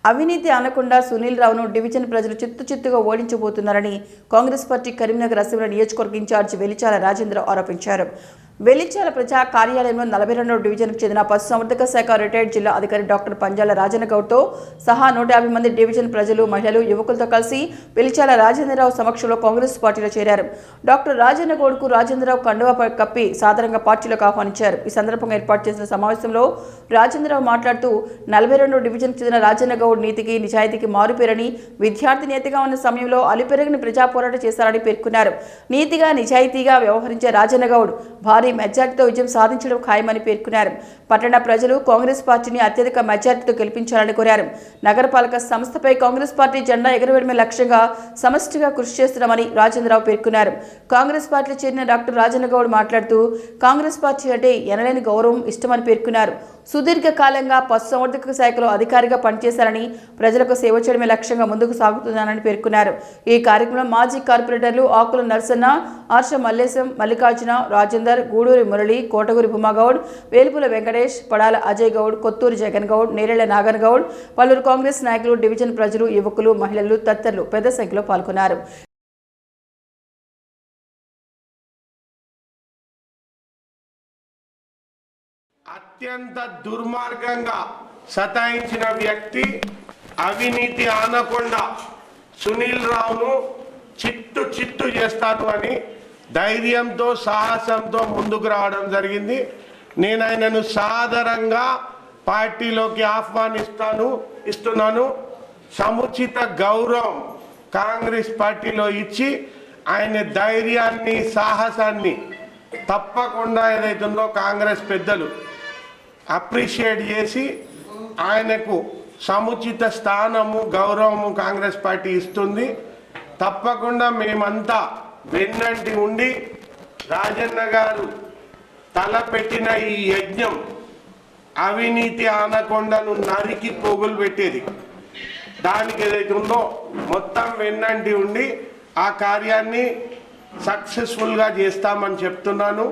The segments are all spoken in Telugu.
అవినీతి అనకుండా సునీల్ రావును డివిజన్ ప్రజలు చిత్తుగా ఓడించబోతున్నారని కాంగ్రెస్ పార్టీ కరీంనగర్ అసెంబ్లీ నియోజకవర్గ ఇన్ఛార్జి వెలిచాల రాజేంద్ర ఆరోపించారు. వెలిచాల ప్రజా కార్యాలయంలో 42వ డివిజన్కు చెందిన పశుసంవర్ధక శాఖ రిటైర్డ్ జిల్లా అధికారి డాక్టర్ పంజాల రాజన్నగౌడ్తో సహా 150 మంది డివిజన్ ప్రజలు, మహిళలు, యువకులతో కలిసి వెలిచాల రాజేంద్రరావు సమక్షంలో కాంగ్రెస్ పార్టీలో చేరారు. డాక్టర్ రాజన్నగౌడ్కు రాజేంద్రరావు కండువా కప్పి సాధారణంగా పార్టీలోకి ఆహ్వానించారు. ఈ సందర్భంగా ఏర్పాటు చేసిన సమావేశంలో రాజేంద్రరావు మాట్లాడుతూ 42వ డివిజన్కు చెందిన రాజన్నగౌడ్ నీతికి, నిజాయితీకి మారుపేరని, విద్యార్థి నేతగా ఉన్న సమయంలో అలుపెరగని ప్రజా పోరాటం చేశారని పేర్కొన్నారు. నీతిగా, నిజాయితీగా వ్యవహరించే రాజన్నగౌడ్ భారీ మెజార్టీతో విజయం సాధించడం ఖాయమని పేర్కొన్నారు. పట్టణ ప్రజలు కాంగ్రెస్ పార్టీని అత్యధిక మెజార్టీతో గెలిపించాలని కోరారు. నగరపాలక సంస్థపై కాంగ్రెస్ పార్టీ జెండా ఎగరవేయడమే లక్ష్యంగా సమష్టిగా కృషి చేస్తున్నామని రాజేంద్రరావు పేర్కొన్నారు. కాంగ్రెస్ పార్టీలో చేరిన డాక్టర్ రాజన్నగౌడ్ మాట్లాడుతూ కాంగ్రెస్ పార్టీ అంటే ఎనలేని గౌరవం, ఇష్టమని పేర్కొన్నారు. సుదీర్ఘకాలంగా పశుసంవర్ధక శాఖలో అధికారిగా పనిచేశారని, ప్రజలకు సేవ చేయడమే లక్ష్యంగా ముందుకు సాగుతున్నానని పేర్కొన్నారు. ఈ కార్యక్రమంలో మాజీ కార్పొరేటర్లు ఆకుల నరసన్న, ఆర్ష మల్లేశం, మల్లికార్జున, రాజేందర్, గూడూరి మురళి, కోటగురి భూమాగౌడ్, వేలుపుల వెంకటేష్, పడాల అజయ్ గౌడ్, కొత్తూరు జగన్ గౌడ్, నేరేళ్ల నాగన్ గౌడ్, పలువురు కాంగ్రెస్ నాయకులు, డివిజన్ ప్రజలు, యువకులు, మహిళలు తదితరులు పెద్ద సంఖ్యలో పాల్గొన్నారు. అత్యంత దుర్మార్గంగా సతాయించిన వ్యక్తి, అవినీతి ఆనకుండా సునీల్ రావును చిత్తు చేస్తాను అని ధైర్యంతో, సాహసంతో ముందుకు రావడం జరిగింది. నేను ఆయనను సాదరంగా పార్టీలోకి ఇస్తున్నాను. సముచిత గౌరవం కాంగ్రెస్ పార్టీలో ఇచ్చి ఆయన ధైర్యాన్ని, సాహసాన్ని తప్పకుండా ఏదైతుందో కాంగ్రెస్ పెద్దలు అప్రిషియేట్ చేసి ఆయనకు సముచిత స్థానము, గౌరవము కాంగ్రెస్ పార్టీ ఇస్తుంది. తప్పకుండా మేమంతా వెన్నంటి ఉండి రాజన్న గారు తలపెట్టిన ఈ యజ్ఞం అవినీతి ఆనకొండను నరికి పోగులు పెట్టేది, దానికి ఏదైతే ఉందో మొత్తం వెన్నంటి ఉండి ఆ కార్యాన్ని సక్సెస్ఫుల్గా చేస్తామని చెప్తున్నాను.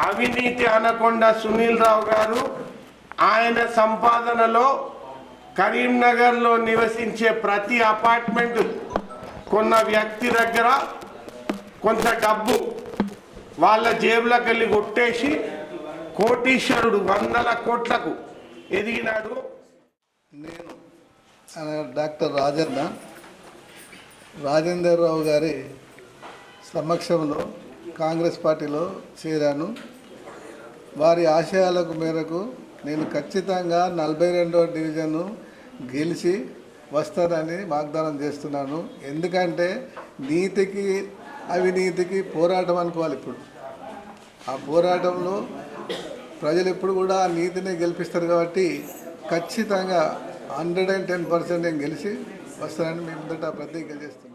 అవినీతి అనకొండ సునీల్ రావు గారు ఆయన సంపాదనలో కరీంనగర్లో నివసించే ప్రతి అపార్ట్మెంట్ కొన్న వ్యక్తి దగ్గర కొంత డబ్బు వాళ్ళ జేబులకు వెళ్ళి కొట్టేసి కోటీశ్వరుడు, 100 కోట్లకు ఎదిగినాడు. నేను డాక్టర్ రాజేంద్రరావు గారి సమక్షంలో కాంగ్రెస్ పార్టీలో చేరాను. వారి ఆశయాలకు మేరకు నేను ఖచ్చితంగా 42వ డివిజన్ గెలిచి వస్తానని వాగ్దానం చేస్తున్నాను. ఎందుకంటే నీతికి, అవినీతికి పోరాటం అనుకోవాలి. ఇప్పుడు ఆ పోరాటంలో ప్రజలు ఎప్పుడు కూడా ఆ నీతిని గెలిపిస్తారు కాబట్టి ఖచ్చితంగా 110% నేను గెలిచి వస్తానని మీ ముందట ప్రతిజ్ఞ చేస్తున్నాను.